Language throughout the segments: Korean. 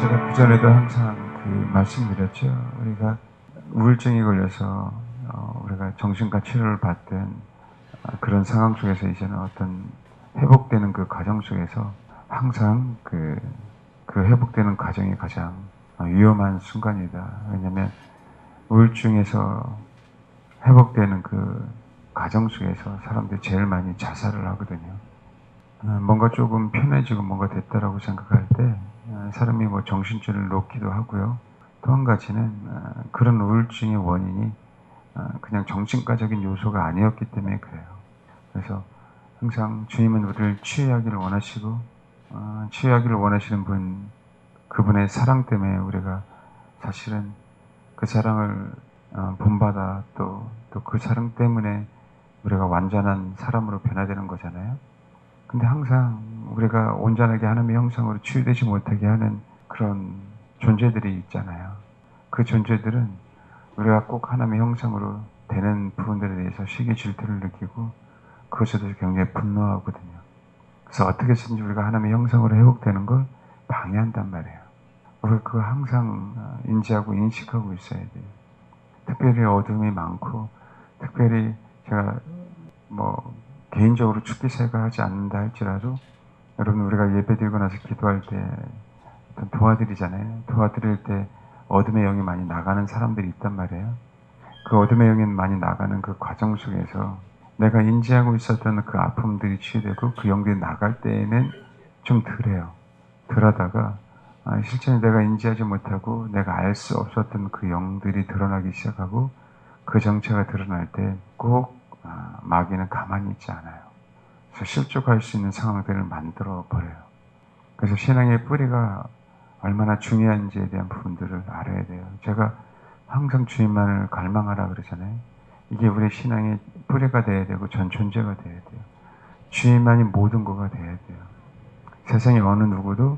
제가 그전에도 항상 말씀드렸죠. 우리가 우울증이 걸려서 우리가 정신과 치료를 받든 그런 상황 속에서 이제는 어떤 회복되는 그 과정 속에서 항상 그 회복되는 과정이 가장 위험한 순간이다. 왜냐하면 우울증에서 회복되는 그 과정 속에서 사람들이 제일 많이 자살을 하거든요. 뭔가 조금 편해지고 뭔가 됐다라고 생각할 때 사람이 뭐 정신줄을 놓기도 하고요. 또 한 가지는 그런 우울증의 원인이 그냥 정신과적인 요소가 아니었기 때문에 그래요. 그래서 항상 주님은 우리를 치유하기를 원하시고 치유하기를 원하시는 분, 그분의 사랑 때문에 우리가 사실은 그 사랑을 본받아 또 그 사랑 때문에 우리가 완전한 사람으로 변화되는 거잖아요. 근데 항상 우리가 온전하게 하나님의 형상으로 치유되지 못하게 하는 그런 존재들이 있잖아요. 그 존재들은 우리가 꼭 하나님의 형상으로 되는 부분들에 대해서 시기 질투를 느끼고 그것에 대해서 굉장히 분노하거든요. 그래서 어떻게 해서든지 우리가 하나님의 형상으로 회복되는 걸 방해한단 말이에요. 우리가 그거 항상 인지하고 인식하고 있어야 돼요. 특별히 어둠이 많고 특별히 제가 뭐 개인적으로 죽기 생각하지 않는다 할지라도 여러분 우리가 예배드리고 나서 기도할 때 어떤 도와드리잖아요. 도와드릴 때 어둠의 영이 많이 나가는 사람들이 있단 말이에요. 그 어둠의 영이 많이 나가는 그 과정 속에서 내가 인지하고 있었던 그 아픔들이 치유되고 그 영들이 나갈 때에는 좀 덜해요. 덜하다가 실제로 내가 인지하지 못하고 내가 알 수 없었던 그 영들이 드러나기 시작하고 그 정체가 드러날 때 꼭 마귀는 가만히 있지 않아요. 그래서 실족할 수 있는 상황들을 만들어 버려요. 그래서 신앙의 뿌리가 얼마나 중요한지에 대한 부분들을 알아야 돼요. 제가 항상 주님만을 갈망하라 그러잖아요. 이게 우리 신앙의 뿌리가 돼야 되고 전 존재가 돼야 돼요. 주님만이 모든 거가 돼야 돼요. 세상의 어느 누구도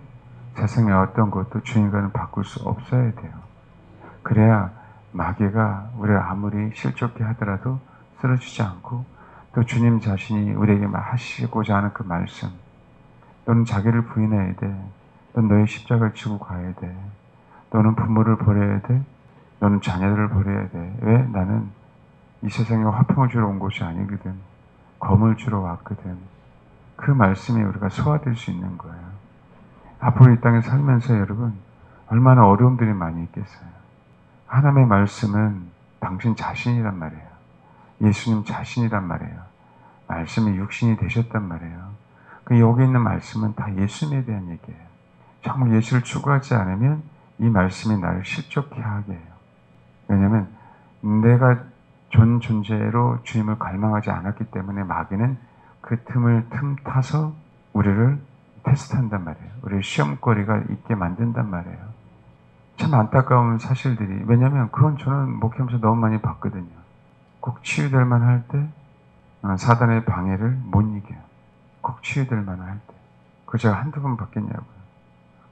세상의 어떤 것도 주님과는 바꿀 수 없어야 돼요. 그래야 마귀가 우리를 아무리 실족해 하더라도 쓰러지지 않고 또 주님 자신이 우리에게 하시고자 하는 그 말씀, 너는 자기를 부인해야 돼. 넌 너의 십자가를 지고 가야 돼. 너는 부모를 버려야 돼. 너는 자녀들을 버려야 돼. 왜? 나는 이 세상에 화평을 주러 온 곳이 아니거든. 검을 주러 왔거든. 그 말씀이 우리가 소화될 수 있는 거예요. 앞으로 이 땅에 살면서 여러분 얼마나 어려움들이 많이 있겠어요. 하나님의 말씀은 당신 자신이란 말이에요. 예수님 자신이란 말이에요. 말씀이 육신이 되셨단 말이에요. 그 여기 있는 말씀은 다 예수님에 대한 얘기예요. 정말 예수를 추구하지 않으면 이 말씀이 나를 실족해 하게 해요. 왜냐하면 내가 존재로 주님을 갈망하지 않았기 때문에 마귀는 그 틈을 틈타서 우리를 테스트한단 말이에요. 우리를 시험거리가 있게 만든단 말이에요. 참 안타까운 사실들이, 왜냐하면 그건 저는 목회하면서 너무 많이 봤거든요. 꼭 치유될 만할 때 사단의 방해를 못 이겨요. 꼭 치유될 만할 때. 그거 제가 한두 번 봤겠냐고요.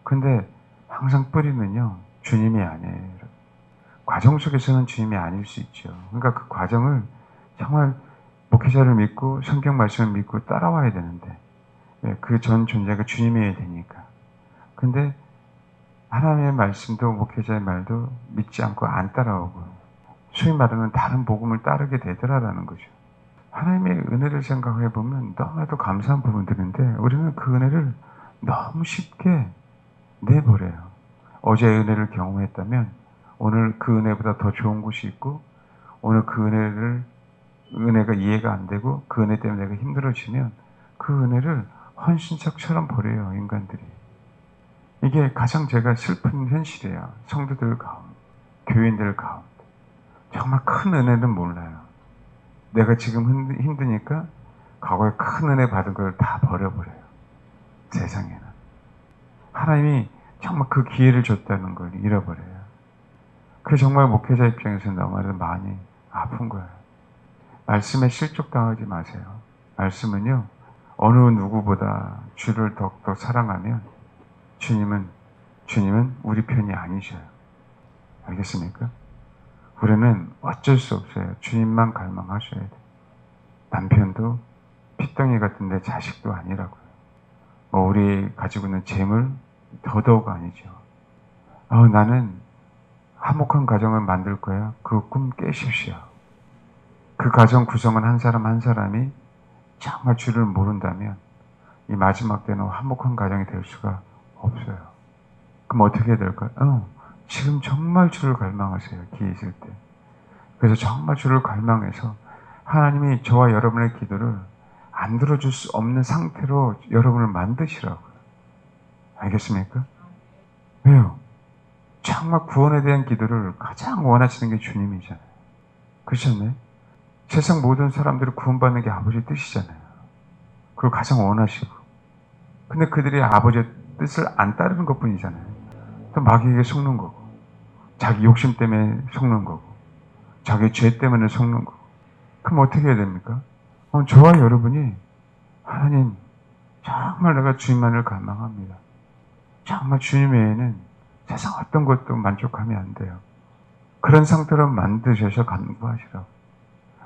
근데 항상 뿌리는요, 주님이 아니에요. 여러분. 과정 속에서는 주님이 아닐 수 있죠. 그러니까 그 과정을 정말 목회자를 믿고 성경 말씀을 믿고 따라와야 되는데 그 전 존재가 주님이어야 되니까. 근데 하나님의 말씀도 목회자의 말도 믿지 않고 안 따라오고 소위 말하는 다른 복음을 따르게 되더라라는 거죠. 하나님의 은혜를 생각해 보면 너무나도 감사한 부분들인데 우리는 그 은혜를 너무 쉽게 내버려요. 어제의 은혜를 경험했다면 오늘 그 은혜보다 더 좋은 곳이 있고 오늘 그 은혜가 이해가 안 되고 그 은혜 때문에 내가 힘들어지면 그 은혜를 헌신짝처럼 버려요, 인간들이. 이게 가장 제가 슬픈 현실이에요. 성도들 가운데, 교인들 가운데. 정말 큰 은혜는 몰라요. 내가 지금 힘드니까 과거에 큰 은혜 받은 걸 다 버려버려요. 세상에는. 하나님이 정말 그 기회를 줬다는 걸 잃어버려요. 그게 정말 목회자 입장에서는 너무나도 많이 아픈 거예요. 말씀에 실족당하지 마세요. 말씀은요, 어느 누구보다 주를 더욱더 사랑하면 주님은 우리 편이 아니셔요. 알겠습니까? 우리는 어쩔 수 없어요. 주님만 갈망하셔야 돼요. 남편도 핏덩이 같은 내 자식도 아니라고요. 우리 가지고 있는 재물 더더욱 아니죠. 나는 화목한 가정을 만들 거야. 그 꿈 깨십시오. 그 가정 구성은 한 사람 한 사람이 정말 주를 모른다면 이 마지막 때는 화목한 가정이 될 수가 없어요. 그럼 어떻게 해야 될까요? 지금 정말 주를 갈망하세요. 기회 있을 때. 그래서 정말 주를 갈망해서 하나님이 저와 여러분의 기도를 안 들어줄 수 없는 상태로 여러분을 만드시라고요. 알겠습니까? 왜요? 정말 구원에 대한 기도를 가장 원하시는 게 주님이잖아요. 그렇지 않나요? 세상 모든 사람들을 구원받는 게 아버지의 뜻이잖아요. 그걸 가장 원하시고. 근데 그들이 아버지의 뜻을 안 따르는 것 뿐이잖아요. 또 마귀에게 속는 거고, 자기 욕심 때문에 속는 거고, 자기 죄 때문에 속는 거고. 그럼 어떻게 해야 됩니까? 저와 여러분이 하나님, 정말 내가 주님만을 갈망합니다. 정말 주님 외에는 세상 어떤 것도 만족하면 안 돼요. 그런 상태로 만드셔서 간구하시라고.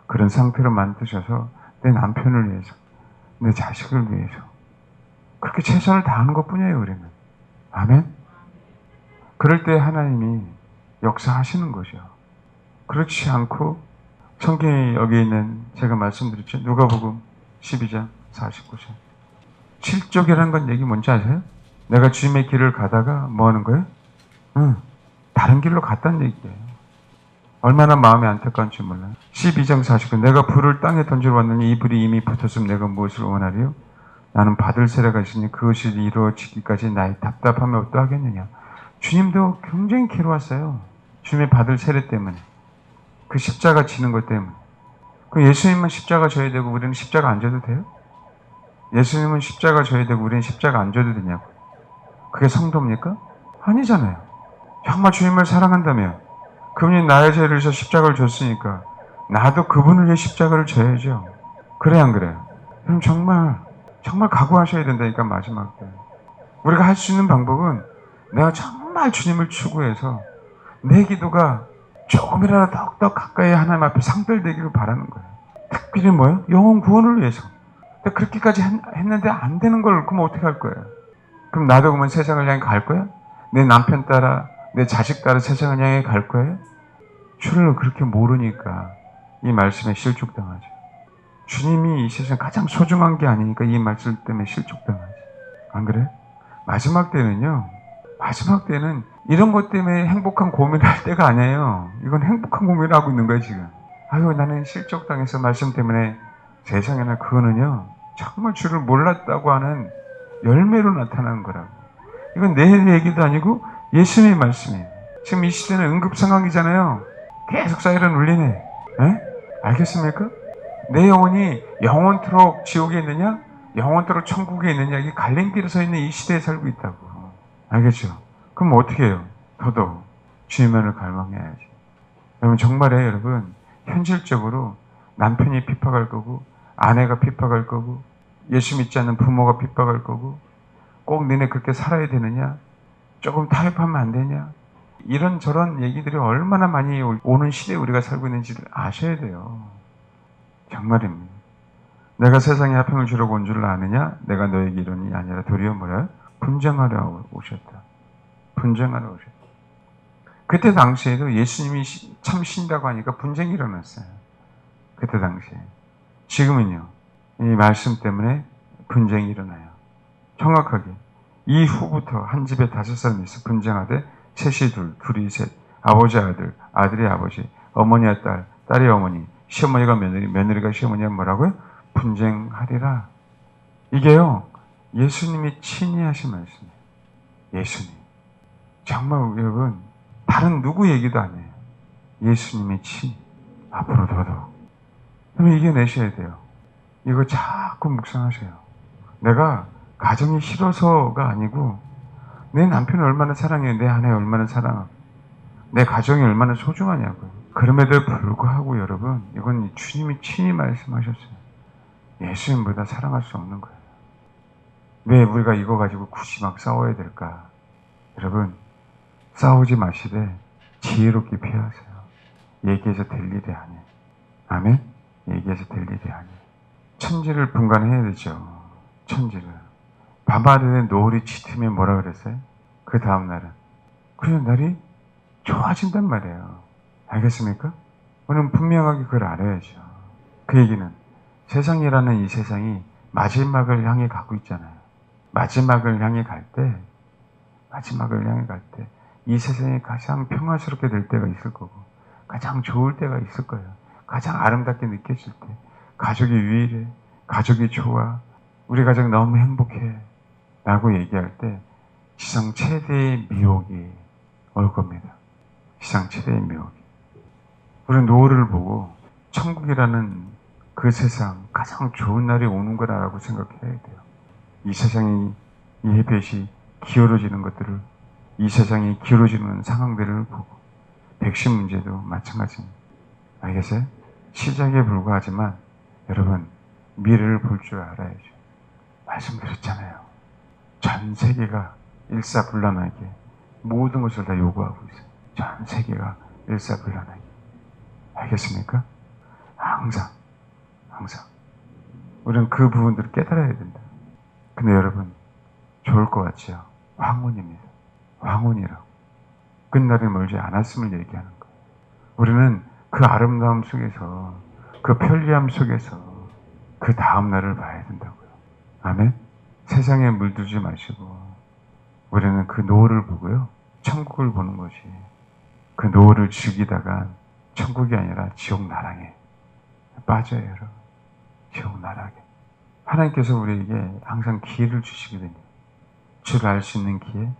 그런 상태로 만드셔서 내 남편을 위해서, 내 자식을 위해서 그렇게 최선을 다하는 것뿐이에요. 우리는. 아멘? 그럴 때 하나님이 역사하시는 거죠. 그렇지 않고 성경에 여기 있는 제가 말씀드렸죠. 누가복음 12장 49절. 실족이라는 건 얘기 뭔지 아세요? 내가 주님의 길을 가다가 뭐 하는 거예요? 다른 길로 갔다는 얘기예요. 얼마나 마음이 안타까운지 몰라요. 12장 49. 내가 불을 땅에 던지러 왔느니 이 불이 이미 붙었으면 내가 무엇을 원하리요? 나는 받을 세례가 있으니 그것이 이루어지기까지 나의 답답함이 어떠하겠느냐. 주님도 굉장히 괴로웠어요. 주님의 받을 세례 때문에. 그 십자가 지는 것 때문에. 그럼 예수님은 십자가 져야 되고 우리는 십자가 안 져도 돼요? 예수님은 십자가 져야 되고 우리는 십자가 안 져도 되냐고. 그게 성도입니까? 아니잖아요. 정말 주님을 사랑한다면 그분이 나의 죄를 위해서 십자가를 줬으니까 나도 그분을 위해 십자가를 져야죠. 그래 안 그래요? 그럼 정말 각오하셔야 된다니까. 마지막 때 우리가 할 수 있는 방법은 내가 정말 주님을 추구해서 내 기도가 조금이라도 더욱더 가까이 하나님 앞에 상달되기를 바라는 거예요. 특별히 뭐예요? 영혼 구원을 위해서. 근데 그렇게까지 했는데 안 되는 걸 그럼 어떻게 할 거예요? 그럼 나도 그러면 세상을 향해 갈 거야? 내 남편 따라 내 자식 따라 세상을 향해 갈 거예요? 주를 그렇게 모르니까 이 말씀에 실족당하죠. 주님이 이 세상에 가장 소중한 게 아니니까 이 말씀 때문에 실족당하지. 안 그래? 마지막 때는 이런 것 때문에 행복한 고민을 할 때가 아니에요. 이건 행복한 고민을 하고 있는 거예요, 지금. 아유, 나는 실족당해서 말씀 때문에 세상에나 그거는요, 정말 주를 몰랐다고 하는 열매로 나타나는 거라고. 이건 내 얘기도 아니고 예수님의 말씀이에요. 지금 이 시대는 응급 상황이잖아요. 계속 사이렌 울리네. 에? 알겠습니까? 내 영혼이 영원토록 지옥에 있느냐, 영원토록 천국에 있느냐, 이게 갈림길에 서 있는 이 시대에 살고 있다고. 알겠죠? 그럼 어떻게 해요? 더더욱 주님만을 갈망해야지. 여러분, 정말에 여러분, 현실적으로 남편이 핍박할 거고, 아내가 핍박할 거고, 예수 믿지 않는 부모가 핍박할 거고, 꼭 너네 그렇게 살아야 되느냐? 조금 타협하면 안 되냐? 이런저런 얘기들이 얼마나 많이 오는 시대에 우리가 살고 있는지를 아셔야 돼요. 정말입니다. 내가 세상에 화평을 주려고 온 줄 아느냐? 내가 너에게 이론이 아니라 도리어 뭐야? 분쟁하려 오셨다. 분쟁하러 오셨다. 그때 당시에도 예수님이 참 신이라고 하니까 분쟁이 일어났어요. 그때 당시에. 지금은요, 이 말씀 때문에 분쟁이 일어나요. 정확하게. 이후부터 한 집에 5사람이 있어 분쟁하되 셋이 둘이 셋, 아버지 아들, 아들이 아버지, 어머니와 딸, 딸이 어머니, 시어머니가 며느리, 며느리가 시어머니가 뭐라고요? 분쟁하리라. 이게요, 예수님이 친히 하신 말씀이에요. 예수님. 정말 여러분, 다른 누구 얘기도 아니에요. 예수님의 친히. 앞으로 더더욱. 그럼 이겨내셔야 돼요. 이거 자꾸 묵상하세요. 내가 가정이 싫어서가 아니고 내 남편을 얼마나 사랑해요. 내 아내 얼마나 사랑하고 내 가정이 얼마나 소중하냐고요. 그럼에도 불구하고 여러분, 이건 주님이 친히 말씀하셨어요. 예수님보다 사랑할 수 없는 거예요. 왜 우리가 이거 가지고 굳이 막 싸워야 될까? 여러분, 싸우지 마시되 지혜롭게 피하세요. 얘기해서 될 일이 아니에요. 아멘? 얘기해서 될 일이 아니에요. 천지를 분간해야 되죠. 천지를. 밤하늘에 노을이 짙으면 뭐라 그랬어요? 그 다음날은 그런 날이 좋아진단 말이에요. 알겠습니까? 우리는 분명하게 그걸 알아야죠. 그 얘기는 세상이라는 이 세상이 마지막을 향해 가고 있잖아요. 마지막을 향해 갈 때, 이 세상이 가장 평화스럽게 될 때가 있을 거고, 가장 좋을 때가 있을 거예요. 가장 아름답게 느껴질 때, 가족이 유일해, 가족이 좋아, 우리 가족 너무 행복해, 라고 얘기할 때, 지상 최대의 미혹이 올 겁니다. 지상 최대의 미혹이. 우리는 노을을 보고, 천국이라는 그 세상, 가장 좋은 날이 오는 거라고 생각해야 돼요. 이 세상이, 이 햇볕이 기울어지는 것들을, 이 세상이 기울어지는 상황들을 보고, 백신 문제도 마찬가지입니다. 알겠어요? 시작에 불과하지만, 여러분, 미래를 볼 줄 알아야죠. 말씀드렸잖아요. 전 세계가 일사불란하게 모든 것을 다 요구하고 있어요. 전 세계가 일사불란하게. 알겠습니까? 항상. 우리는 그 부분들을 깨달아야 된다. 근데 여러분, 좋을 것 같지요? 황혼입니다. 황혼이라고. 끝날이 멀지 않았음을 얘기하는 거예요. 우리는 그 아름다움 속에서, 그 편리함 속에서 그 다음날을 봐야 된다고요. 아멘? 세상에 물들지 마시고 우리는 그 노을을 보고요. 천국을 보는 것이, 그 노을을 즐기다가 천국이 아니라 지옥 나락에 빠져요, 여러분. 지옥 나락에. 하나님께서 우리에게 항상 기회를 주시거든요. 주를 알 수 있는 기회,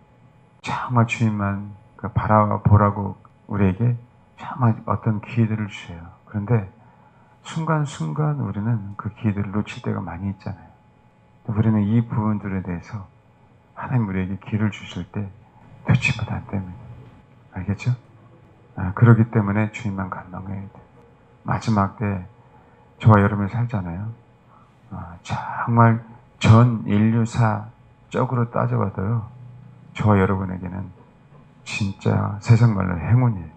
정말 주님만 바라보라고 우리에게 정말 어떤 기회들을 주셔요. 그런데 순간순간 우리는 그 기회들을 놓칠 때가 많이 있잖아요. 우리는 이 부분들에 대해서 하나님 우리에게 기회를 주실 때 놓치면 안 됩니다. 알겠죠? 그렇기 때문에 주님만 갈망해야 돼요. 마지막 때 저와 여러분이 살잖아요. 정말 전 인류사적으로 따져봐도요. 저와 여러분에게는 진짜 세상 말로 행운이에요.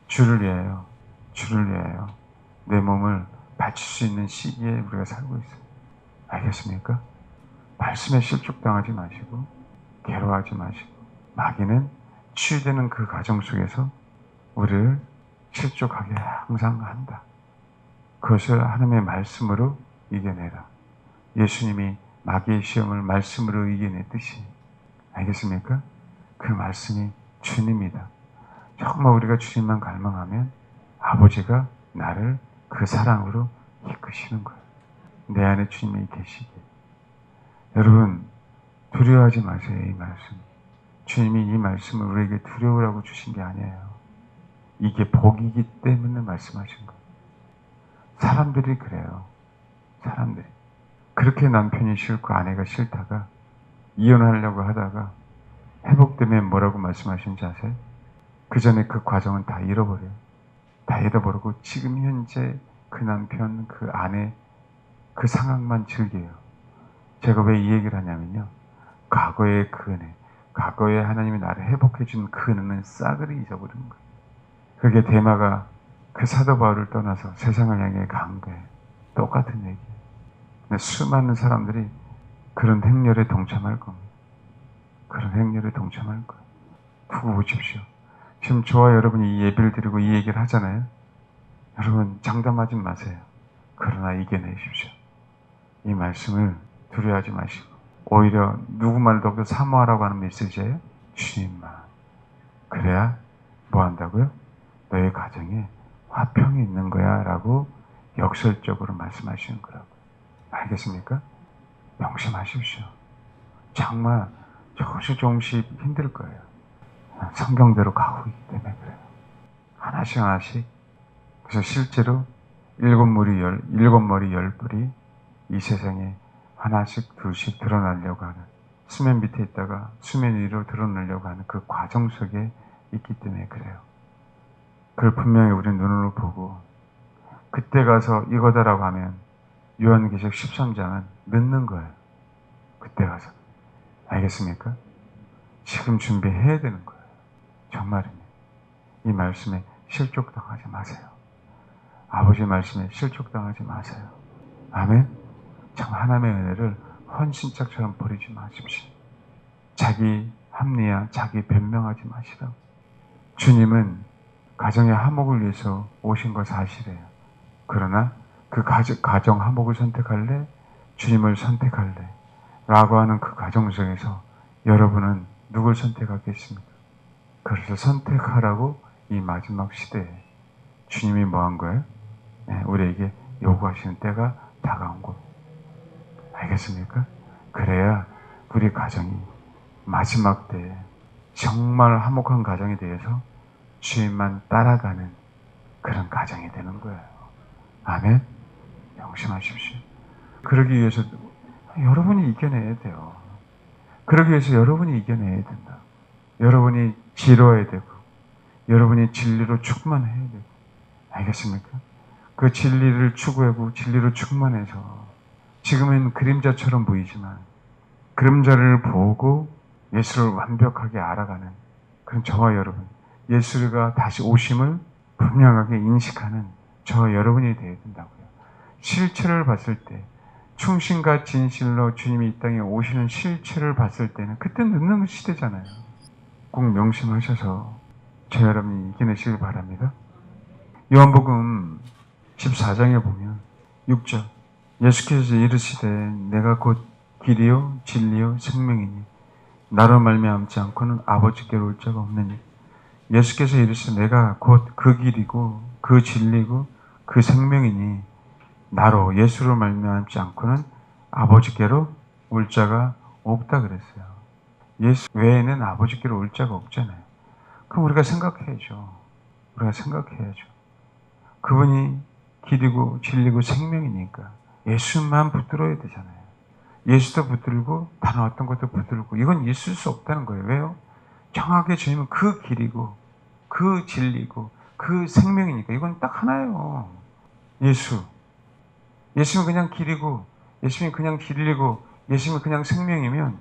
주를 위하여 내 몸을 바칠 수 있는 시기에 우리가 살고 있어요. 알겠습니까? 말씀에 실족당하지 마시고 괴로워하지 마시고 마귀는 치유되는 그 과정 속에서 우리를 실족하게 항상 한다. 그것을 하나님의 말씀으로 이겨내라. 예수님이 마귀의 시험을 말씀으로 이겨냈듯이. 알겠습니까? 그 말씀이 주님이다. 정말 우리가 주님만 갈망하면 아버지가 나를 그 사랑으로 이끄시는 거예요. 내 안에 주님이 계시게. 여러분, 두려워하지 마세요. 이 말씀. 주님이 이 말씀을 우리에게 두려우라고 주신 게 아니에요. 이게 복이기 때문에 말씀하신 거예요. 사람들이 그래요. 사람들이. 그렇게 남편이 싫고 아내가 싫다가 이혼하려고 하다가 회복되면 뭐라고 말씀하시는지 아세요? 그 전에 그 과정은 다 잃어버려요. 다 잃어버리고 지금 현재 그 남편, 그 아내, 그 상황만 즐겨요. 제가 왜 이 얘기를 하냐면요. 과거의 그 은혜, 과거에 하나님이 나를 회복해준 그 은혜는 싸그리 잊어버리는 거예요. 그게 데마가 그 사도 바울을 떠나서 세상을 향해 간 거예요. 똑같은 얘기예요. 근데 수많은 사람들이 그런 행렬에 동참할 겁니다. 그런 행렬에 동참할 거예요. 두고 보십시오. 지금 저와 여러분이 이 예배를 드리고 이 얘기를 하잖아요. 여러분 장담하지 마세요. 그러나 이겨내십시오. 이 말씀을 두려워하지 마시고 오히려 누구 말도 없고 사모하라고 하는 메시지예요. 주님만. 그래야 뭐 한다고요? 너의 가정에 화평이 있는 거야 라고 역설적으로 말씀하시는 거라고. 알겠습니까? 명심하십시오. 정말 조금씩 힘들 거예요. 성경대로 가고 있기 때문에 그래요. 하나씩. 그래서 실제로 일곱 머리 열 뿔이 이 세상에 하나씩 둘씩 드러나려고 하는, 수면 밑에 있다가 수면 위로 드러나려고 하는 그 과정 속에 있기 때문에 그래요. 그걸 분명히 우리는 눈으로 보고 그때 가서 이거다라고 하면 요한계시록 13장은 늦는 거예요. 그때 가서. 알겠습니까? 지금 준비해야 되는 거예요. 정말입니다. 이 말씀에 실족당하지 마세요. 아버지 말씀에 실족당하지 마세요. 아멘? 참 하나님의 은혜를 헌신짝처럼 버리지 마십시오. 자기 합리화, 자기 변명하지 마시라고. 주님은 가정의 화목을 위해서 오신 거 사실이에요. 그러나 그 가정 화목을 선택할래? 주님을 선택할래? 라고 하는 그 가정 속에서 여러분은 누굴 선택하겠습니까? 그래서 선택하라고 이 마지막 시대에 주님이 뭐 한 거예요? 네, 우리에게 요구하시는 때가 다가온 것. 알겠습니까? 그래야 우리 가정이 마지막 때에 정말 화목한 가정이 되어서 주님만 따라가는 그런 가정이 되는 거예요. 아멘? 명심하십시오. 그러기 위해서 여러분이 이겨내야 돼요. 그러기 위해서 여러분이 이겨내야 된다. 여러분이 지러야 되고 여러분이 진리로 충만해야 되고. 알겠습니까? 그 진리를 추구하고 진리로 충만해서 지금은 그림자처럼 보이지만 그림자를 보고 예수를 완벽하게 알아가는 그런 저와 여러분, 예수가 다시 오심을 분명하게 인식하는 저와 여러분이 되어야 된다고요. 실체를 봤을 때 충신과 진실로 주님이 이 땅에 오시는 실체를 봤을 때는 그때 늦는 시대잖아요. 꼭 명심하셔서 저 여러분이 이겨내시길 바랍니다. 요한복음 14장에 보면 6절 예수께서 이르시되 내가 곧 길이요 진리요 생명이니 나로 말미암지 않고는 아버지께로 올 자가 없느니. 예수께서 이르시되 내가 곧 그 길이고 그 진리고 그 생명이니 나로 예수로 말미암지 않고는 아버지께로 올 자가 없다 그랬어요. 예수 외에는 아버지께로 올 자가 없잖아요. 그럼 우리가 생각해야죠. 그분이 길이고 진리고 생명이니까 예수만 붙들어야 되잖아요. 예수도 붙들고 다른 어떤 것도 붙들고 이건 있을 수 없다는 거예요. 왜요? 정확하게 주님은 그 길이고 그 진리고 그 생명이니까 이건 딱 하나예요. 예수는 그냥 길이고 예수는 그냥 진리고 예수는 그냥 생명이면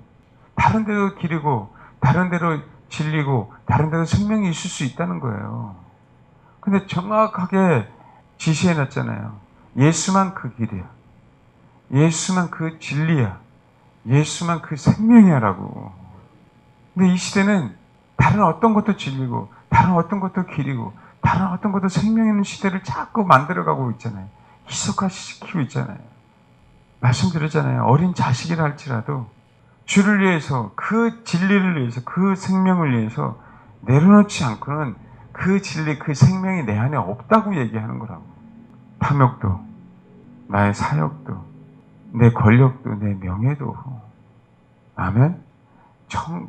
다른 데도 길이고 다른 데로 진리고 다른 데도 생명이 있을 수 있다는 거예요. 근데 정확하게 지시해 놨잖아요. 예수만 그 길이야. 예수만 그 진리야. 예수만 그 생명이야라고. 근데 이 시대는 다른 어떤 것도 진리고 다른 어떤 것도 길이고 다른 어떤 것도 생명 있는 시대를 자꾸 만들어가고 있잖아요. 희석화시키고 있잖아요. 말씀드렸잖아요. 어린 자식이라 할지라도 주를 위해서 그 진리를 위해서 그 생명을 위해서 내려놓지 않고는 그 진리 그 생명이 내 안에 없다고 얘기하는 거라고. 탐욕도 나의 사역도 내 권력도 내 명예도. 아멘.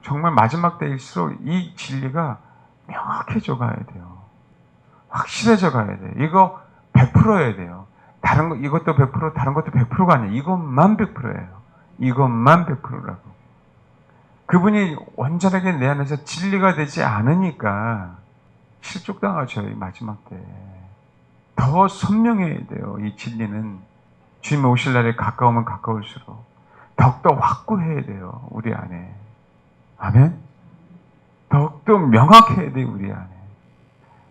정말 마지막 때일수록 이 진리가 명확해져 가야 돼요. 확실해져 가야 돼요. 이거 100%여야 돼요. 다른 거 이것도 100% 다른 것도 100%가 아니에요. 이것만 100%예요. 이것만 100%라고. 그분이 완전하게 내 안에서 진리가 되지 않으니까 실족당하죠. 이 마지막 때. 더 선명해야 돼요. 이 진리는 주님 오실 날에 가까우면 가까울수록 더욱더 확고해야 돼요. 우리 안에. 아멘? 더욱더 명확해야 돼요. 우리 안에.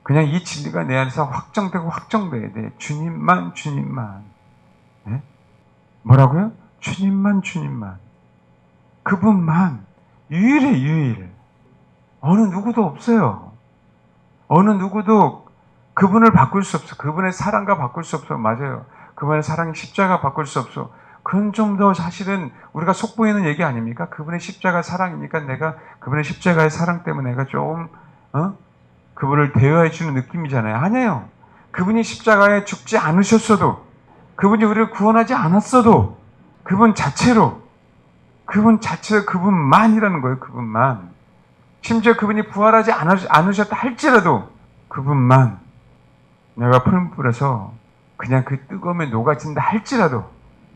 그냥 이 진리가 내 안에서 확정되고 확정돼야 돼. 주님만. 네? 뭐라고요? 주님만. 그분만. 유일. 어느 누구도 없어요. 어느 누구도 그분을 바꿀 수 없어. 그분의 사랑과 바꿀 수 없어. 맞아요. 그분의 사랑의 십자가 바꿀 수 없어. 그건 좀 더 사실은 우리가 속보이는 얘기 아닙니까? 그분의 십자가 사랑이니까 내가 그분의 십자가의 사랑 때문에 내가 좀 그분을 대여해 주는 느낌이잖아요. 아니에요. 그분이 십자가에 죽지 않으셨어도 그분이 우리를 구원하지 않았어도 그분 자체로 그분만이라는 거예요. 그분만. 심지어 그분이 부활하지 않으셨다 할지라도 그분만. 내가 푸른 불에서 그냥 그 뜨거움에 녹아진다 할지라도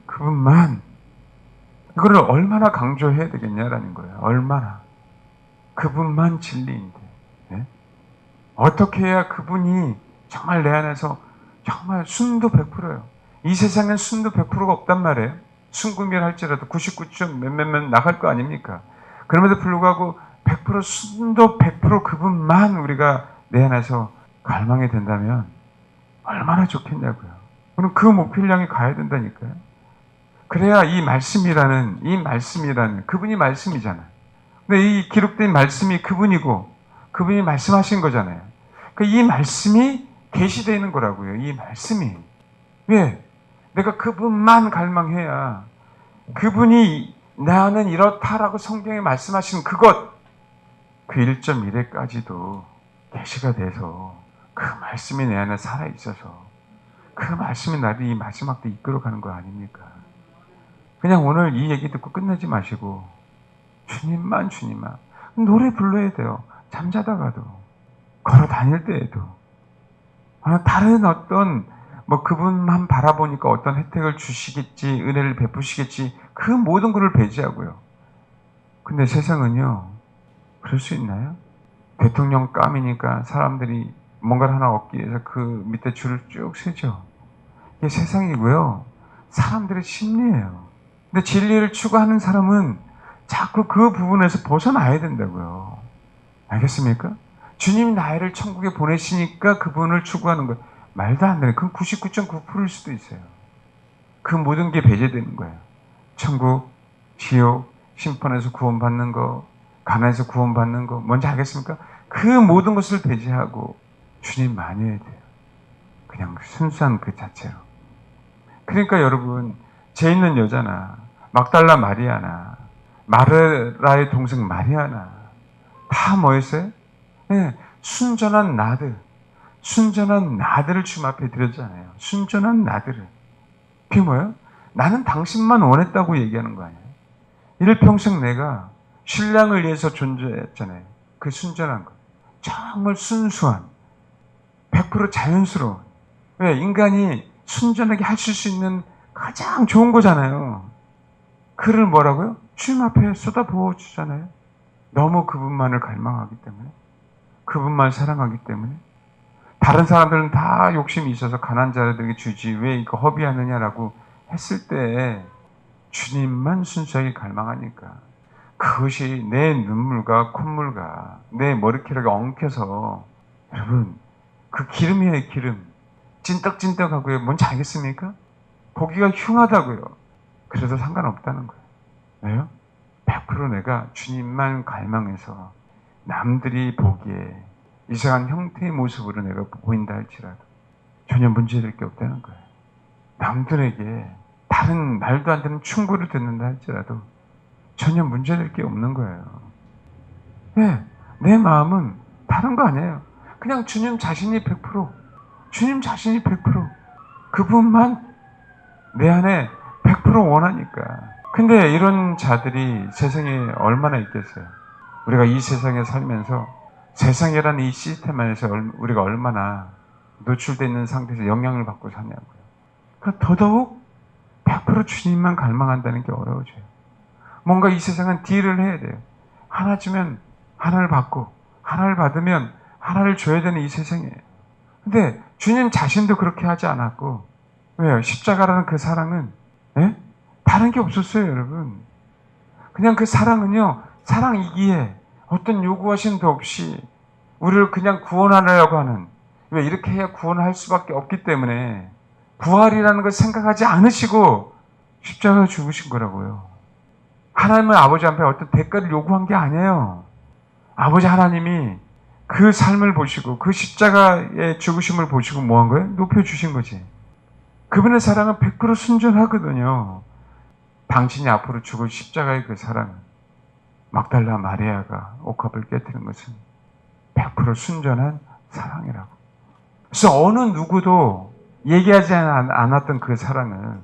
그분만. 이거를 얼마나 강조해야 되겠냐라는 거예요. 얼마나. 그분만 진리인데. 네? 어떻게 해야 그분이 정말 내 안에서 정말 순도 100%예요. 이 세상엔 순도 100%가 없단 말이에요. 순금이라 할지라도 99점 몇몇몇 나갈 거 아닙니까? 그럼에도 불구하고 100% 순도 100% 그분만 우리가 내 안에서 갈망이 된다면 얼마나 좋겠냐고요. 그럼 그 목표를 향해 가야 된다니까요. 그래야 이 말씀이라는 그분이 말씀이잖아요. 근데 이 기록된 말씀이 그분이고 그분이 말씀하신 거잖아요. 이 말씀이 계시되는 거라고요. 이 말씀이. 왜? 내가 그분만 갈망해야 그분이 나는 이렇다라고 성경에 말씀하신 그것, 그 1.1회까지도 계시가 돼서 그 말씀이 내 안에 살아있어서 그 말씀이 나를 이 마지막 때 이끌어가는 거 아닙니까? 그냥 오늘 이 얘기 듣고 끝내지 마시고 주님만 주님만 노래 불러야 돼요. 잠자다가도 걸어 다닐 때에도 다른 어떤 그분만 바라보니까 어떤 혜택을 주시겠지, 은혜를 베푸시겠지, 그 모든 것을 배제하고요. 근데 세상은요, 그럴 수 있나요? 대통령 감이니까 사람들이 뭔가를 하나 얻기 위해서 그 밑에 줄을 쭉 세죠. 이게 세상이고요. 사람들의 심리예요. 근데 진리를 추구하는 사람은 자꾸 그 부분에서 벗어나야 된다고요. 알겠습니까? 주님이 나를 천국에 보내시니까 그분을 추구하는 거예요. 말도 안 되는, 그건 99.9%일 수도 있어요. 그 모든 게 배제되는 거예요. 천국, 지옥, 심판에서 구원받는 거, 가난에서 구원받는 거, 뭔지 알겠습니까? 그 모든 것을 배제하고 주님만 해야 돼요. 그냥 순수한 그 자체로. 그러니까 여러분, 죄 있는 여자나 막달라 마리아나 마르라의 동생 마리아나 다 뭐였어요? 네, 순전한 나들을 주님 앞에 드렸잖아요. 순전한 나들을. 그게 뭐예요? 나는 당신만 원했다고 얘기하는 거 아니에요? 일평생 내가 신랑을 위해서 존재했잖아요. 그 순전한 것. 정말 순수한, 100% 자연스러운. 왜? 인간이 순전하게 하실 수 있는 가장 좋은 거잖아요. 그를 뭐라고요? 주님 앞에 쏟아부어 주잖아요. 너무 그분만을 갈망하기 때문에, 그분만 사랑하기 때문에. 다른 사람들은 다 욕심이 있어서 가난한 자들에게 주지 왜 이거 허비하느냐라고 했을 때 주님만 순수하게 갈망하니까 그것이 내 눈물과 콧물과 내 머리카락에 엉켜서, 여러분, 그 기름이에요. 기름. 찐떡찐떡하고요. 뭔지 알겠습니까? 보기가 흉하다고요. 그래도 상관없다는 거예요. 왜요? 100% 내가 주님만 갈망해서 남들이 보기에 이상한 형태의 모습으로 내가 보인다 할지라도 전혀 문제될 게 없다는 거예요. 남들에게 다른 말도 안 되는 충고를 듣는다 할지라도 전혀 문제될 게 없는 거예요. 왜? 내 마음은 다른 거 아니에요. 그냥 주님 자신이 100%, 주님 자신이 100%, 그분만 내 안에 100% 원하니까. 근데 이런 자들이 세상에 얼마나 있겠어요? 우리가 이 세상에 살면서 세상이라는 이 시스템 안에서 우리가 얼마나 노출되어 있는 상태에서 영향을 받고 사냐고요. 그러니까 더더욱 100% 주님만 갈망한다는 게 어려워져요. 뭔가 이 세상은 딜을 해야 돼요. 하나 주면 하나를 받고, 하나를 받으면 하나를 줘야 되는 이 세상이에요. 근데 주님 자신도 그렇게 하지 않았고, 왜요? 십자가라는 그 사랑은 다른 게 없었어요, 여러분. 그냥 그 사랑은요, 사랑이기에 어떤 요구하심도 없이 우리를 그냥 구원하려고 하는, 왜 이렇게 해야 구원할 수밖에 없기 때문에 부활이라는 걸 생각하지 않으시고 십자가에 죽으신 거라고요. 하나님은 아버지 앞에 어떤 대가를 요구한 게 아니에요. 아버지 하나님이 그 삶을 보시고 그 십자가의 죽으심을 보시고 뭐 한 거예요? 높여주신 거지. 그분의 사랑은 100% 순전하거든요. 당신이 앞으로 죽을 십자가의 그 사랑은, 막달라 마리아가 옥합을 깨뜨린 것은 100% 순전한 사랑이라고. 그래서 어느 누구도 얘기하지 않았던 그 사랑을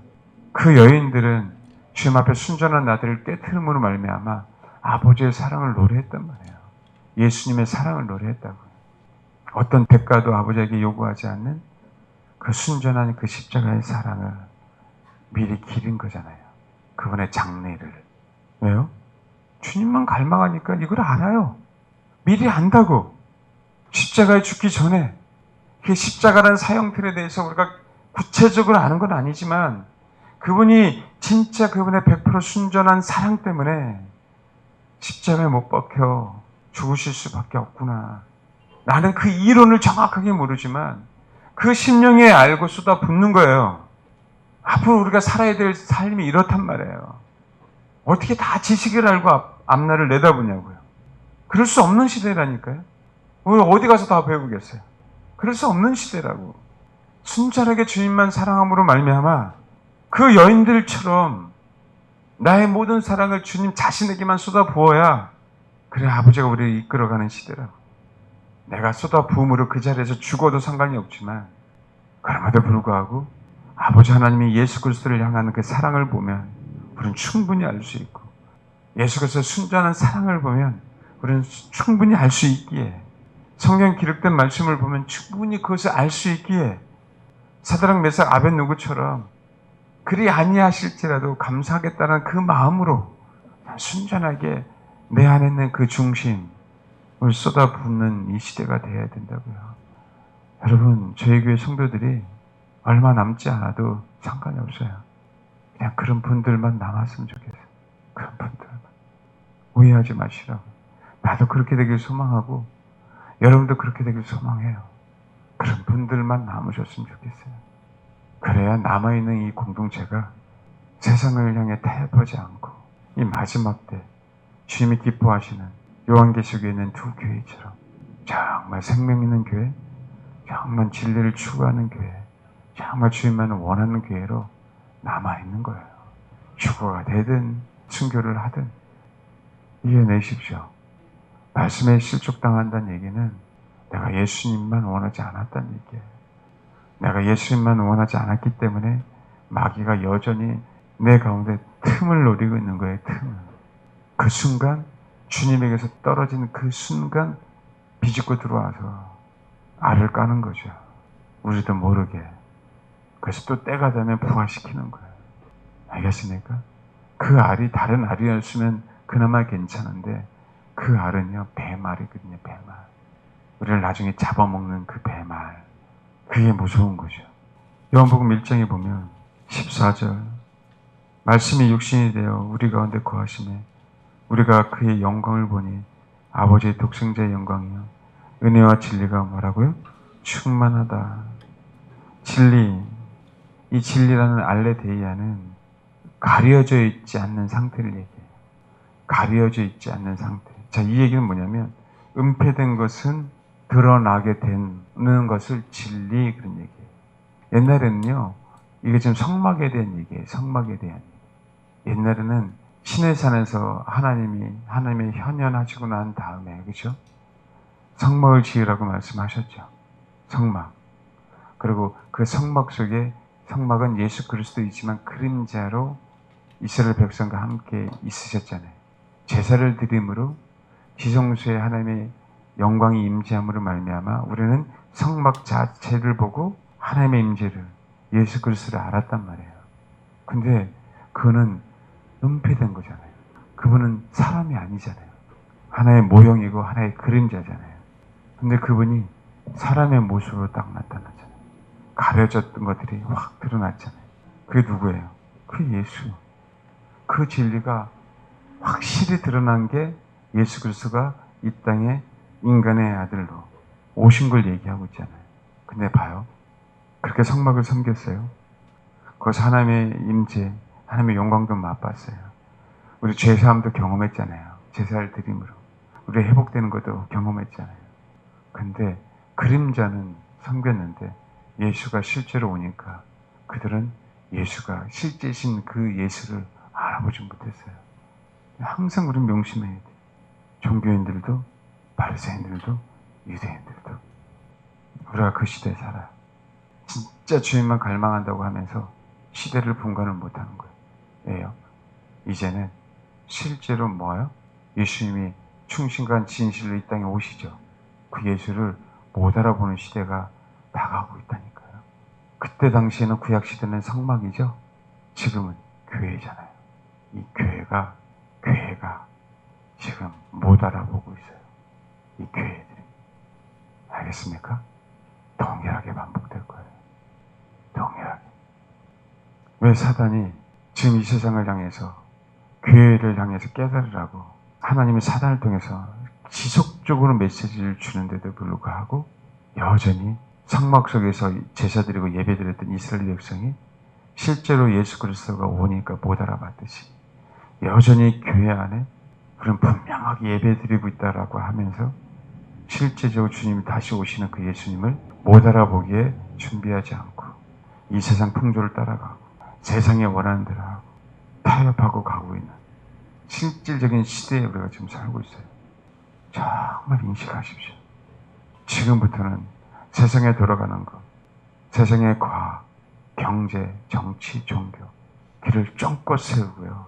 그 여인들은 주님 앞에 순전한 나들을 깨뜨림으로 말미암아 아버지의 사랑을 노래했단 말이에요. 예수님의 사랑을 노래했다고요. 어떤 대가도 아버지에게 요구하지 않는 그 순전한 그 십자가의 사랑을 미리 기린 거잖아요. 그분의 장례를. 왜요? 주님만 갈망하니까 이걸 알아요. 미리 안다고. 십자가에 죽기 전에 그 십자가라는 사형틀에 대해서 우리가 구체적으로 아는 건 아니지만 그분이 진짜 그분의 100% 순전한 사랑 때문에 십자가에 못 박혀 죽으실 수밖에 없구나. 나는 그 이론을 정확하게 모르지만 그 심령에 알고 쏟아붓는 거예요. 앞으로 우리가 살아야 될 삶이 이렇단 말이에요. 어떻게 다 지식을 알고 앞날을 내다보냐고요. 그럴 수 없는 시대라니까요. 우리 어디 가서 다 배우겠어요. 그럴 수 없는 시대라고. 순전하게 주님만 사랑함으로 말미암아 그 여인들처럼 나의 모든 사랑을 주님 자신에게만 쏟아부어야 그래 아버지가 우리를 이끌어가는 시대라고. 내가 쏟아부음으로 그 자리에서 죽어도 상관이 없지만 그럼에도 불구하고 아버지 하나님이 예수 그리스도를 향하는 그 사랑을 보면 우리는 충분히 알 수 있고 예수 그리스도의 순전한 사랑을 보면 우리는 충분히 알 수 있기에 성경 기록된 말씀을 보면 충분히 그것을 알 수 있기에 사드락 메삭 아벳느고처럼 그리 아니하실지라도 감사하겠다는 그 마음으로 순전하게 내 안에 있는 그 중심을 쏟아붓는 이 시대가 되어야 된다고요. 여러분, 저희 교회 성도들이 얼마 남지 않아도 상관이 없어요. 그냥 그런 분들만 남았으면 좋겠어요. 그런 분들만. 오해하지 마시라고. 나도 그렇게 되길 소망하고 여러분도 그렇게 되길 소망해요. 그런 분들만 남으셨으면 좋겠어요. 그래야 남아있는 이 공동체가 세상을 향해 타협하지 않고 이 마지막 때 주님이 기뻐하시는 요한계시록에 있는 두 교회처럼 정말 생명 있는 교회, 정말 진리를 추구하는 교회, 정말 주님만 원하는 교회로 남아있는 거예요. 휴거가 되든 순교를 하든 이겨내십시오. 말씀에 실족당한다는 얘기는 내가 예수님만 원하지 않았다는 얘기예요. 내가 예수님만 원하지 않았기 때문에 마귀가 여전히 내 가운데 틈을 노리고 있는 거예요. 틈을. 그 순간 주님에게서 떨어지는 그 순간 비집고 들어와서 알을 까는 거죠. 우리도 모르게. 그래서 또 때가 되면 부활시키는 거예요. 알겠습니까? 그 알이 다른 알이었으면 그나마 괜찮은데 그 알은요 뱀알이거든요. 뱀알. 우리를 나중에 잡아먹는 그 뱀알. 그게 무서운 거죠. 요한복음 1장에 보면 14절 말씀이 육신이 되어 우리 가운데 거하시매 우리가 그의 영광을 보니 아버지의 독생자의 영광이요 은혜와 진리가 뭐라고요? 충만하다. 진리, 이 진리라는 알레데이아는 가려져 있지 않는 상태를 얘기해요. 가려져 있지 않는 상태. 자, 이 얘기는 뭐냐면 은폐된 것은 드러나게 되는 것을 진리, 그런 얘기예요. 옛날에는요, 이게 지금 성막에 대한 얘기예요. 성막에 대한 얘기. 옛날에는 신의 산에서 하나님이 현현하시고 난 다음에, 그죠? 성막을 지으라고 말씀하셨죠. 성막. 그리고 그 성막 속에 성막은 예수 그리스도이지만 그림자로 이스라엘 백성과 함께 있으셨잖아요. 제사를 드림으로 지성소에 하나님의 영광이 임재함으로 말미암아 우리는 성막 자체를 보고 하나님의 임재를 예수 그리스도를 알았단 말이에요. 근데 그거는 은폐된 거잖아요. 그분은 사람이 아니잖아요. 하나의 모형이고 하나의 그림자잖아요. 근데 그분이 사람의 모습으로 딱 나타나잖아요. 가려졌던 것들이 확 드러났잖아요. 그게 누구예요? 그 예수. 그 진리가 확실히 드러난 게 예수 그리스도가 이 땅에 인간의 아들로 오신 걸 얘기하고 있잖아요. 근데 봐요. 그렇게 성막을 섬겼어요. 거기서 하나님의 임재, 하나님의 영광도 맛봤어요. 우리 죄사함도 경험했잖아요. 제사를 드림으로. 우리 회복되는 것도 경험했잖아요. 근데 그림자는 섬겼는데 예수가 실제로 오니까 그들은 예수가 실제신 그 예수를 알아보지 못했어요. 항상 우리는 명심해야 돼. 종교인들도 바리새인들도 유대인들도 우리가 그 시대에 살아요. 진짜 주님만 갈망한다고 하면서 시대를 분간을 못하는 거예요. 왜요? 이제는 실제로 뭐예요? 예수님이 충신과 진실로 이 땅에 오시죠. 그 예수를 못 알아보는 시대가 다가오고 있다니까요. 그때 당시에는 구약시대는 성막이죠. 지금은 교회잖아요. 이 교회가 지금 못 알아보고 있어요. 이 교회들이. 알겠습니까? 동일하게 반복될 거예요. 동일하게. 왜 사단이 지금 이 세상을 향해서 교회를 향해서 깨달으라고 하나님의 사단을 통해서 지속적으로 메시지를 주는데도 불구하고 여전히 성막 속에서 제사드리고 예배드렸던 이스라엘 백성이 실제로 예수 그리스도가 오니까 못 알아봤듯이 여전히 교회 안에 그럼 분명하게 예배드리고 있다라고 하면서 실제적으로 주님이 다시 오시는 그 예수님을 못 알아보기에 준비하지 않고 이 세상 풍조를 따라가고 세상에 원하는 대로 하고 타협하고 가고 있는 실질적인 시대에 우리가 지금 살고 있어요. 정말 인식하십시오. 지금부터는 세상에 돌아가는 것, 세상의 과학, 경제, 정치, 종교 길을 쫑긋 세우고요.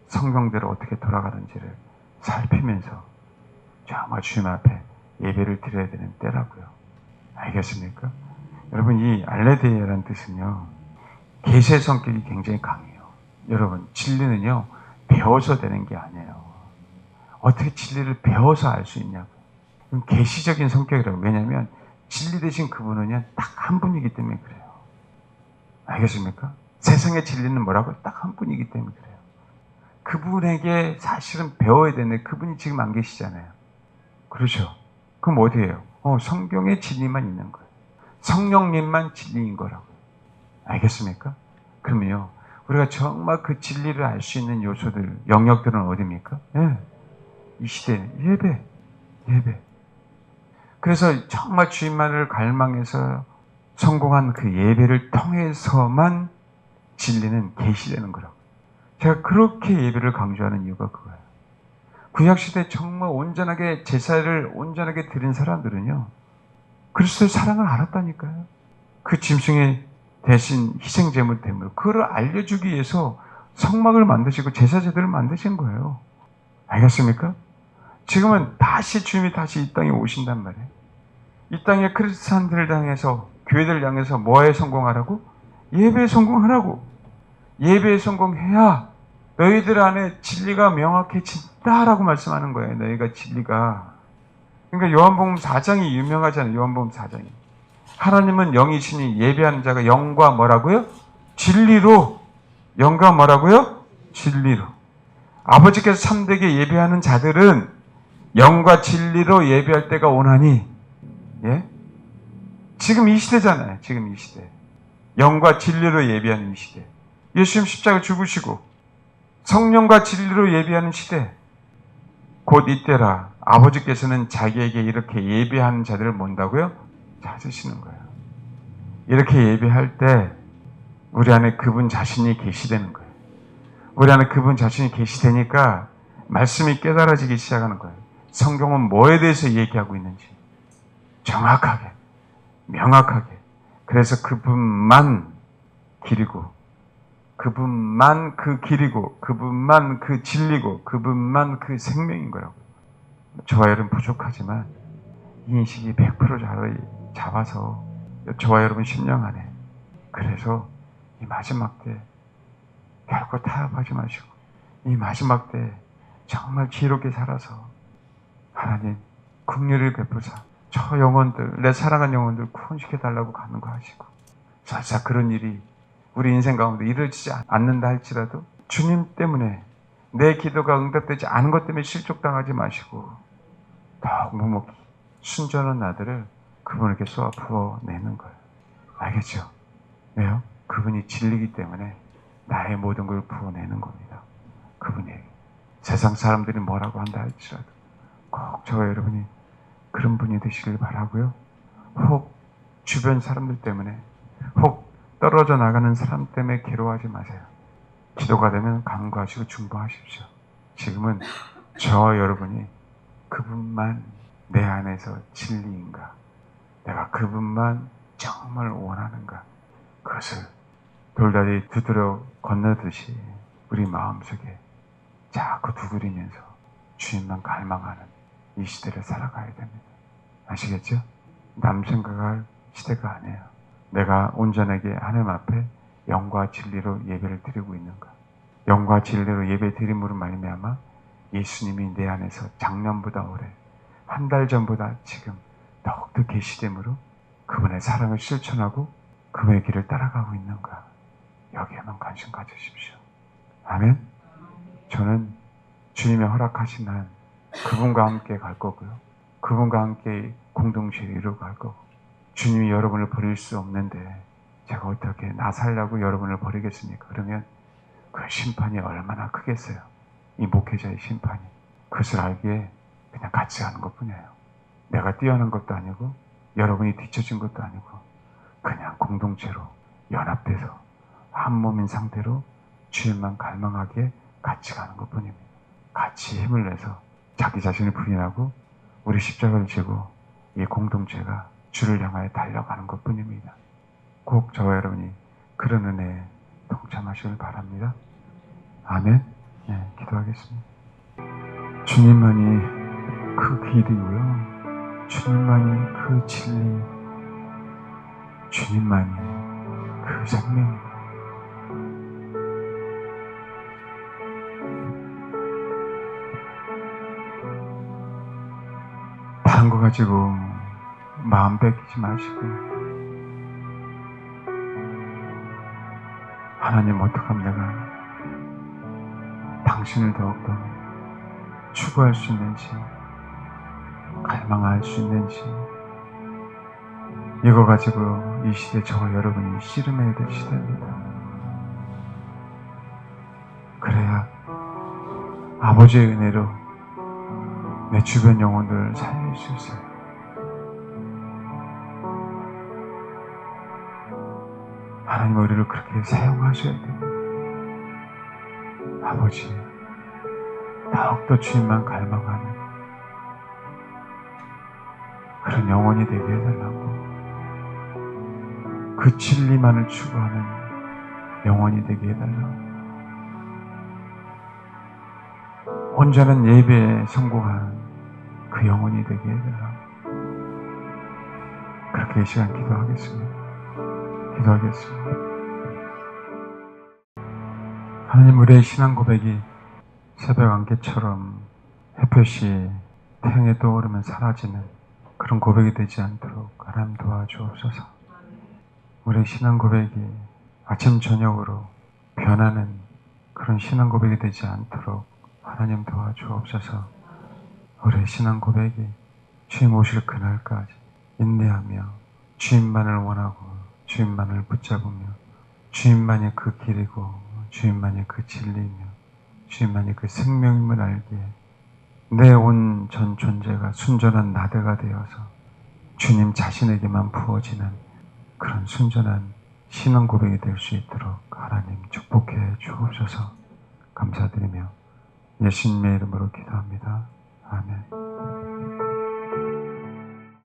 성경대로 어떻게 돌아가는지를 살피면서 정말 주님 앞에 예배를 드려야 되는 때라고요. 알겠습니까? 여러분, 이 알레데이라는 뜻은요, 계시의 성격이 굉장히 강해요. 여러분, 진리는요 배워서 되는 게 아니에요. 어떻게 진리를 배워서 알 수 있냐고. 그럼 계시적인 성격이라고. 왜냐하면 진리 대신 그분은요 딱 한 분이기 때문에 그래요. 알겠습니까? 세상의 진리는 뭐라고? 딱 한 분이기 때문에 그래요. 그분에게 사실은 배워야 되는데 그분이 지금 안 계시잖아요. 그렇죠? 그럼 어디예요? 성경의 진리만 있는 거예요. 성령님만 진리인 거라고. 알겠습니까? 그러면요, 우리가 정말 그 진리를 알 수 있는 요소들, 영역들은 어디입니까? 예. 이 시대는 예배. 그래서 정말 주님만을 갈망해서 성공한 그 예배를 통해서만 진리는 계시되는 거라고. 제가 그렇게 예배를 강조하는 이유가 그거예요. 구약시대 정말 온전하게 제사를 온전하게 드린 사람들은요, 그리스도의 사랑을 알았다니까요. 그 짐승의 대신 희생제물 때문에 그걸 알려주기 위해서 성막을 만드시고 제사제들을 만드신 거예요. 알겠습니까? 지금은 다시 주님이 다시 이 땅에 오신단 말이에요. 이 땅에 크리스찬들을 향해서, 교회들을 향해서 뭐에 성공하라고? 예배에 성공하라고. 예배에 성공해야 너희들 안에 진리가 명확해진다라고 말씀하는 거예요. 너희가 진리가. 그러니까 요한복음 4장이 유명하잖아요. 요한복음 4장이. 하나님은 영이시니 예배하는 자가 영과 뭐라고요? 진리로. 영과 뭐라고요? 진리로. 아버지께서 참되게 예배하는 자들은 영과 진리로 예배할 때가 오나니, 예? 지금 이 시대잖아요. 지금 이 시대. 영과 진리로 예배하는 이 시대. 예수님 십자가 죽으시고 성령과 진리로 예배하는 시대. 곧 이때라. 아버지께서는 자기에게 이렇게 예배하는 자들을 뭔다고요? 찾으시는 거예요. 이렇게 예배할 때 우리 안에 그분 자신이 계시되는 거예요. 우리 안에 그분 자신이 계시되니까 말씀이 깨달아지기 시작하는 거예요. 성경은 뭐에 대해서 얘기하고 있는지 정확하게, 명확하게. 그래서 그분만 길이고, 그분만 그 길이고, 그분만 그 진리고, 그분만 그 생명인 거라고. 저와 여러분 부족하지만 이 인식이 100% 잡아서 저와 여러분 심령 안에, 그래서 이 마지막 때 결코 타협하지 마시고 이 마지막 때 정말 지혜롭게 살아서 하나님 긍휼을 베푸사 저 영혼들, 내 사랑하는 영혼들 구원시켜달라고 가는 거 하시고, 설사 그런 일이 우리 인생 가운데 이루어지지 않는다 할지라도 주님 때문에 내 기도가 응답되지 않은 것 때문에 실족당하지 마시고 더욱 묵묵히 순전한 나들을 그분에게 쏘아 부어내는 거예요. 알겠죠? 왜요? 그분이 진리이기 때문에 나의 모든 걸 부어내는 겁니다. 그분이. 세상 사람들이 뭐라고 한다 할지라도 꼭 저와 여러분이 그런 분이 되시길 바라고요. 혹 주변 사람들 때문에, 혹 떨어져 나가는 사람 때문에 괴로워하지 마세요. 기도가 되면 간구하시고 중보하십시오. 지금은 저와 여러분이 그분만 내 안에서 진리인가, 내가 그분만 정말 원하는가, 그것을 돌다리 두드려 건너듯이 우리 마음속에 자꾸 두드리면서 주님만 갈망하는 이 시대를 살아가야 됩니다. 아시겠죠? 남 생각할 시대가 아니에요. 내가 온전하게 하나님 앞에 영과 진리로 예배를 드리고 있는가. 영과 진리로 예배 드림으로 말미암아 예수님이 내 안에서 작년보다 올해, 한 달 전보다 지금 더욱더 계시됨으로 그분의 사랑을 실천하고 그분의 길을 따라가고 있는가. 여기에만 관심 가지십시오. 아멘. 저는 주님의 허락하신 한 그분과 함께 갈 거고요. 그분과 함께 공동체를 이루어 갈 거고, 주님이 여러분을 버릴 수 없는데 제가 어떻게 나 살려고 여러분을 버리겠습니까? 그러면 그 심판이 얼마나 크겠어요. 이 목회자의 심판이. 그것을 알기에 그냥 같이 가는 것뿐이에요. 내가 뛰어난 것도 아니고 여러분이 뒤처진 것도 아니고 그냥 공동체로 연합돼서 한 몸인 상태로 주님만 갈망하기에 같이 가는 것뿐입니다. 같이 힘을 내서 자기 자신을 부인하고 우리 십자가를 지고 이 공동체가 주를 향하여 달려가는 것뿐입니다. 꼭 저와 여러분이 그런 은혜에 동참하시길 바랍니다. 아멘. 네, 기도하겠습니다. 주님만이 그 길이고요. 주님만이 그 진리, 주님만이 그 생명입니다. 다른 거 가지고 마음 뺏기지 마시고 하나님 어떡하면 내가 당신을 더욱더 추구할 수 있는지 갈망할 수 있는지 이거 가지고 이 시대 저와 여러분이 씨름해야 될 시대입니다. 그래야 아버지의 은혜로 내 주변 영혼들을 살릴 수 있어요. 하나님 우리를 그렇게 사용하셔야 됩니다. 아버지 더욱더 주님만 갈망하는 그런 영혼이 되게 해달라고, 그 진리만을 추구하는 영혼이 되게 해달라고, 온전한 예배에 성공한 그 영혼이 되게 해달라고, 그렇게 이 시간 기도하겠습니다. 하나님, 우리의 신앙 고백이 새벽 안개처럼 햇볕이 태양에 떠오르면 사라지는 그런 고백이 되지 않도록 하나님 도와주옵소서. 우리의 신앙 고백이 아침 저녁으로 변하는 그런 신앙 고백이 되지 않도록 하나님 도와주옵소서. 우리의 신앙 고백이 주님 오실 그날까지 인내하며 주님만을 원하고 주님만을 붙잡으며 주님만이 그 길이고 주님만이 그 진리이며 주님만이 그 생명임을 알기에 내 온 전 존재가 순전한 나대가 되어서 주님 자신에게만 부어지는 그런 순전한 신앙 고백이 될 수 있도록 하나님 축복해 주옵소서. 감사드리며 예수님의 이름으로 기도합니다. 아멘.